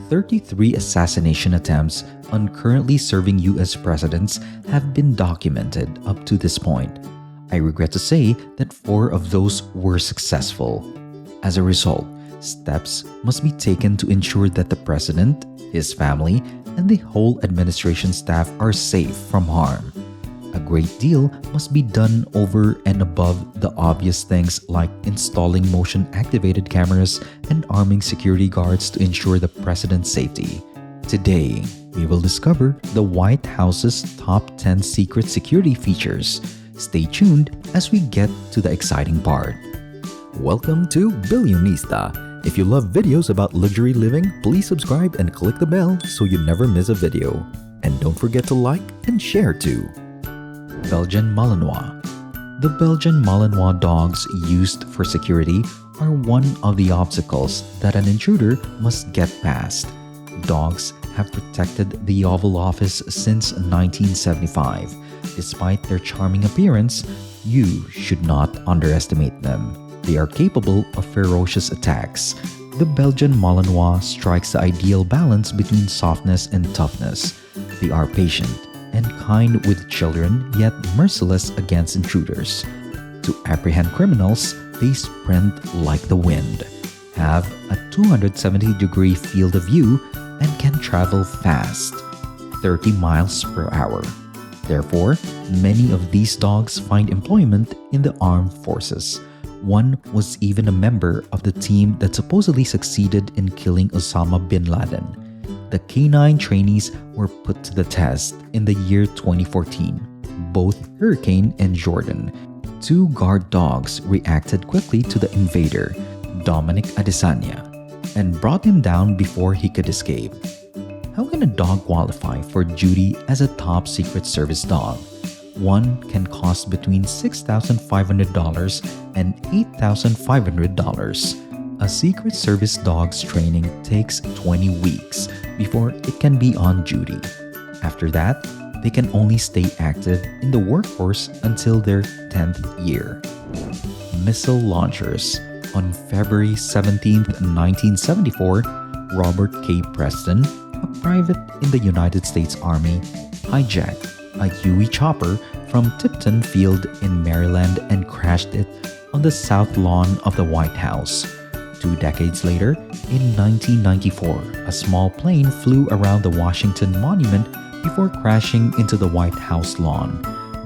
33 assassination attempts on currently serving US presidents have been documented up to this point. I regret to say that 4 of those were successful. As a result, steps must be taken to ensure that the president, his family, and the whole administration staff are safe from harm. A great deal must be done over and above the obvious things like installing motion-activated cameras and arming security guards to ensure the president's safety. Today, we will discover the White House's top 10 secret security features. Stay tuned as we get to the exciting part. Welcome to Billionista. If you love videos about luxury living, please subscribe and click the bell so you never miss a video. And don't forget to like and share too. Belgian Malinois. The Belgian Malinois dogs used for security are one of the obstacles that an intruder must get past. Dogs have protected the Oval Office since 1975. Despite their charming appearance, you should not underestimate them. They are capable of ferocious attacks. The Belgian Malinois strikes the ideal balance between softness and toughness. They are patient and kind with children, yet merciless against intruders. To apprehend criminals, they sprint like the wind, have a 270-degree field of view, and can travel fast, 30 miles per hour. Therefore, many of these dogs find employment in the armed forces. One was even a member of the team that supposedly succeeded in killing Osama bin Laden. The Canine trainees were put to the test in the year 2014. Both Hurricane and Jordan, 2 guard dogs, reacted quickly to the invader, Dominic Adesanya, and brought him down before he could escape. How can a dog qualify for duty as a top Secret Service dog? One can cost between $6,500 and $8,500. A Secret Service dog's training takes 20 weeks before it can be on duty. After that, they can only stay active in the workforce until their 10th year. Missile launchers. On February 17, 1974, Robert K. Preston, a private in the United States Army, hijacked a Huey chopper from Tipton Field in Maryland and crashed it on the south lawn of the White House. 2 decades later, in 1994, a small plane flew around the Washington Monument before crashing into the White House lawn.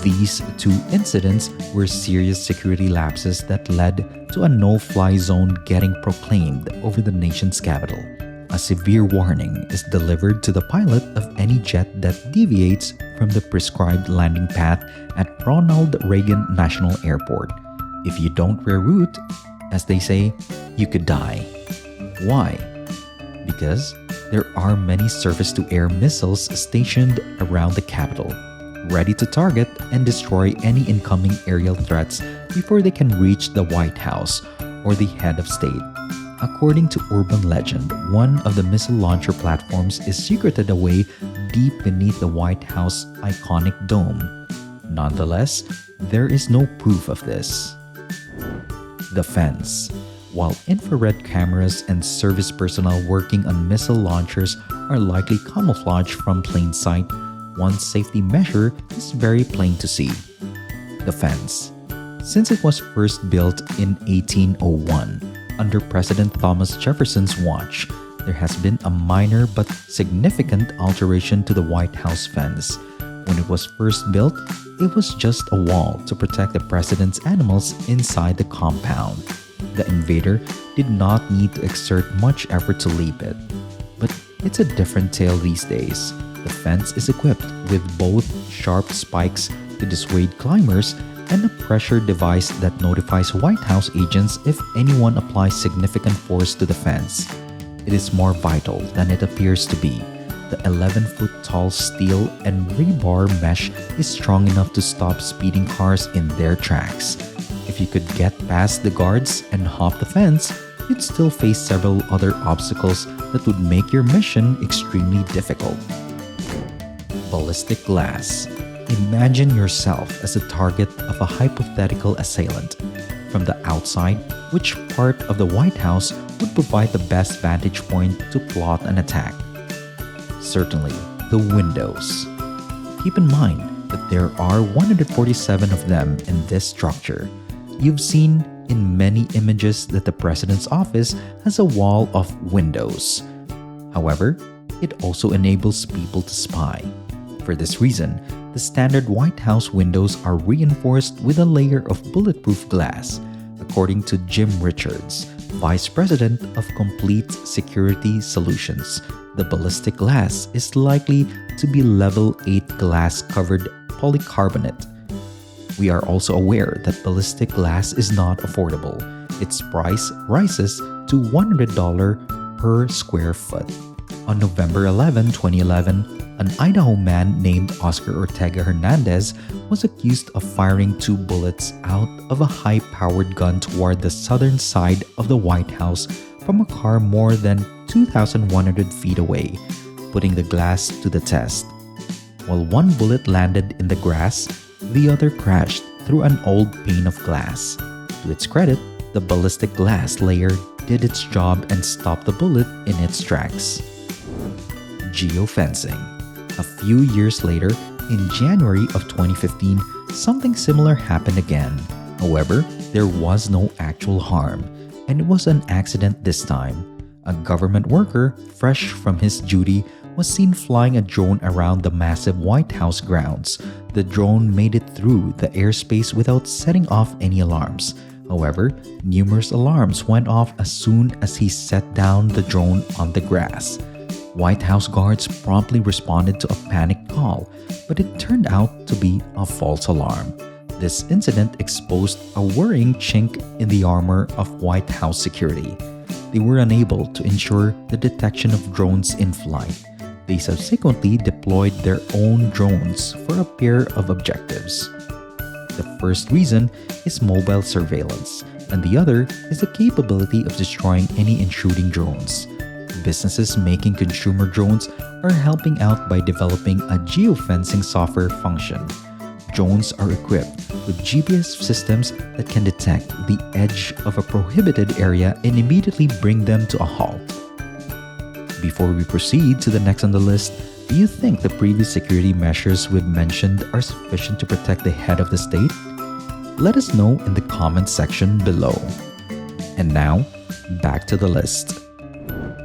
These 2 incidents were serious security lapses that led to a no-fly zone getting proclaimed over the nation's capital. A severe warning is delivered to the pilot of any jet that deviates from the prescribed landing path at Ronald Reagan National Airport. If you don't reroute, as they say, you could die. Why? Because there are many surface-to-air missiles stationed around the Capitol, ready to target and destroy any incoming aerial threats before they can reach the White House or the head of state. According to urban legend, one of the missile launcher platforms is secreted away deep beneath the White House iconic dome. Nonetheless, there is no proof of this. The fence. While infrared cameras and service personnel working on missile launchers are likely camouflaged from plain sight, one safety measure is very plain to see: the fence. Since it was first built in 1801, under President Thomas Jefferson's watch, there has been a minor but significant alteration to the White House fence. When it was first built, it was just a wall to protect the president's animals inside the compound. The invader did not need to exert much effort to leap it. But it's a different tale these days. The fence is equipped with both sharp spikes to dissuade climbers and a pressure device that notifies White House agents if anyone applies significant force to the fence. It is more vital than it appears to be. The 11-foot-tall steel and rebar mesh is strong enough to stop speeding cars in their tracks. If you could get past the guards and hop the fence, you'd still face several other obstacles that would make your mission extremely difficult. Ballistic glass. Imagine yourself as the target of a hypothetical assailant. From the outside, which part of the White House would provide the best vantage point to plot an attack? Certainly, the windows. Keep in mind that there are 147 of them in this structure. You've seen in many images that the president's office has a wall of windows. However, it also enables people to spy. For this reason, the standard White House windows are reinforced with a layer of bulletproof glass, according to Jim Richards, Vice President of Complete Security Solutions. The ballistic glass is likely to be level 8 glass-covered polycarbonate. We are also aware that ballistic glass is not affordable. Its price rises to $100 per square foot. On November 11, 2011, an Idaho man named Oscar Ortega Hernandez was accused of firing 2 bullets out of a high-powered gun toward the southern side of the White House from a car more than 2,100 feet away, putting the glass to the test. While one bullet landed in the grass, the other crashed through an old pane of glass. To its credit, the ballistic glass layer did its job and stopped the bullet in its tracks. Geofencing. A few years later, in January of 2015, something similar happened again. However, there was no actual harm, and it was an accident this time. A government worker, fresh from his duty, was seen flying a drone around the massive White House grounds. The drone made it through the airspace without setting off any alarms. However, numerous alarms went off as soon as he set down the drone on the grass. White House guards promptly responded to a panic call, but it turned out to be a false alarm. This incident exposed a worrying chink in the armor of White House security. They were unable to ensure the detection of drones in flight. They subsequently deployed their own drones for a pair of objectives. The first reason is mobile surveillance, and the other is the capability of destroying any intruding drones. Businesses making consumer drones are helping out by developing a geofencing software function. Drones are equipped with GPS systems that can detect the edge of a prohibited area and immediately bring them to a halt. Before we proceed to the next on the list, do you think the previous security measures we've mentioned are sufficient to protect the head of the state? Let us know in the comments section below. And now, back to the list.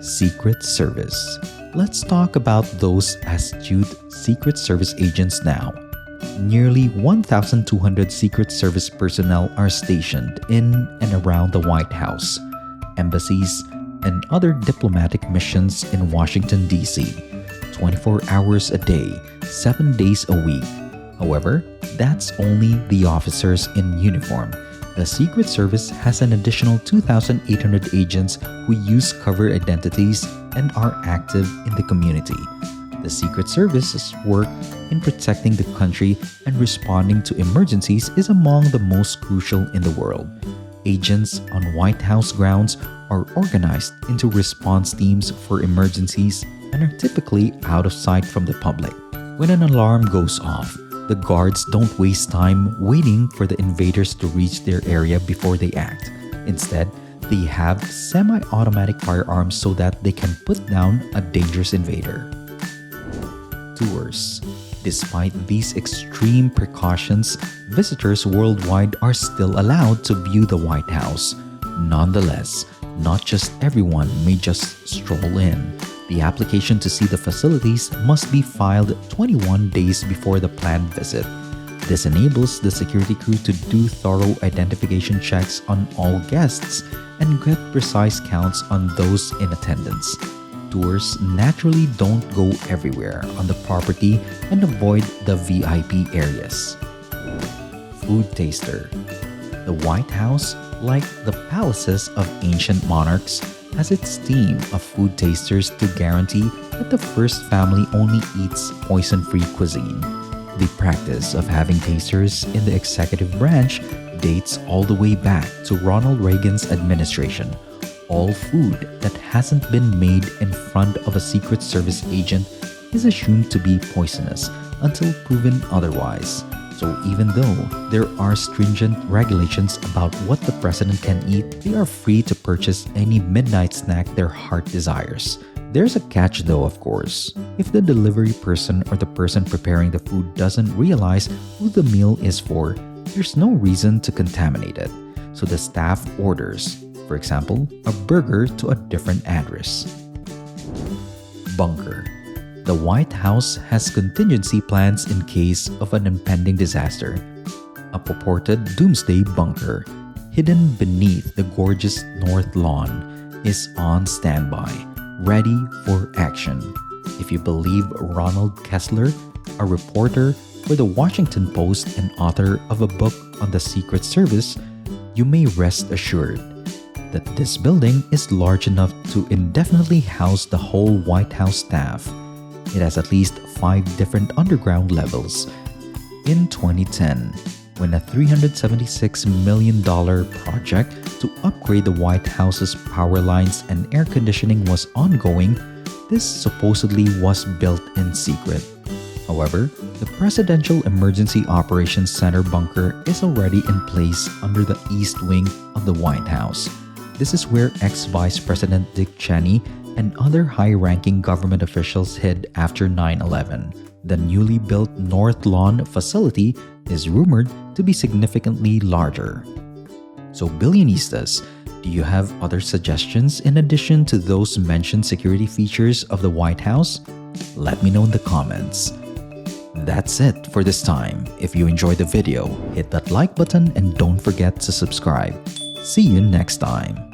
Secret Service. Let's talk about those astute Secret Service agents now. Nearly 1,200 Secret Service personnel are stationed in and around the White House, embassies, and other diplomatic missions in Washington, D.C. 24 hours a day, 7 days a week. However, that's only the officers in uniform. The Secret Service has an additional 2,800 agents who use cover identities and are active in the community. The Secret Service's work in protecting the country and responding to emergencies is among the most crucial in the world. Agents on White House grounds are organized into response teams for emergencies and are typically out of sight from the public. When an alarm goes off, the guards don't waste time waiting for the invaders to reach their area before they act. Instead, they have semi-automatic firearms so that they can put down a dangerous invader. Tours. Despite these extreme precautions, visitors worldwide are still allowed to view the White House. Nonetheless, not just everyone may just stroll in. The application to see the facilities must be filed 21 days before the planned visit. This enables the security crew to do thorough identification checks on all guests and get precise counts on those in attendance. Tours naturally don't go everywhere on the property and avoid the VIP areas. Food taster. The White House, like the palaces of ancient monarchs, has its team of food tasters to guarantee that the first family only eats poison-free cuisine. The practice of having tasters in the executive branch dates all the way back to Ronald Reagan's administration. All food that hasn't been made in front of a Secret Service agent is assumed to be poisonous until proven otherwise. So even though there are stringent regulations about what the president can eat, they are free to purchase any midnight snack their heart desires. There's a catch though, of course. If the delivery person or the person preparing the food doesn't realize who the meal is for, there's no reason to contaminate it. So the staff orders, for example, a burger to a different address. Bunker. The White House has contingency plans in case of an impending disaster. A purported doomsday bunker, hidden beneath the gorgeous North Lawn, is on standby, ready for action. If you believe Ronald Kessler, a reporter for the Washington Post and author of a book on the Secret Service, you may rest assured that this building is large enough to indefinitely house the whole White House staff. It has at least 5 different underground levels. In 2010, when a $376 million project to upgrade the White House's power lines and air conditioning was ongoing, this supposedly was built in secret. However, the Presidential Emergency Operations Center bunker is already in place under the East Wing of the White House. This is where ex-Vice President Dick Cheney and other high-ranking government officials hid after 9/11. The newly built North Lawn facility is rumored to be significantly larger. So Billionistas, do you have other suggestions in addition to those mentioned security features of the White House? Let me know in the comments. That's it for this time. If you enjoyed the video, hit that like button and don't forget to subscribe. See you next time.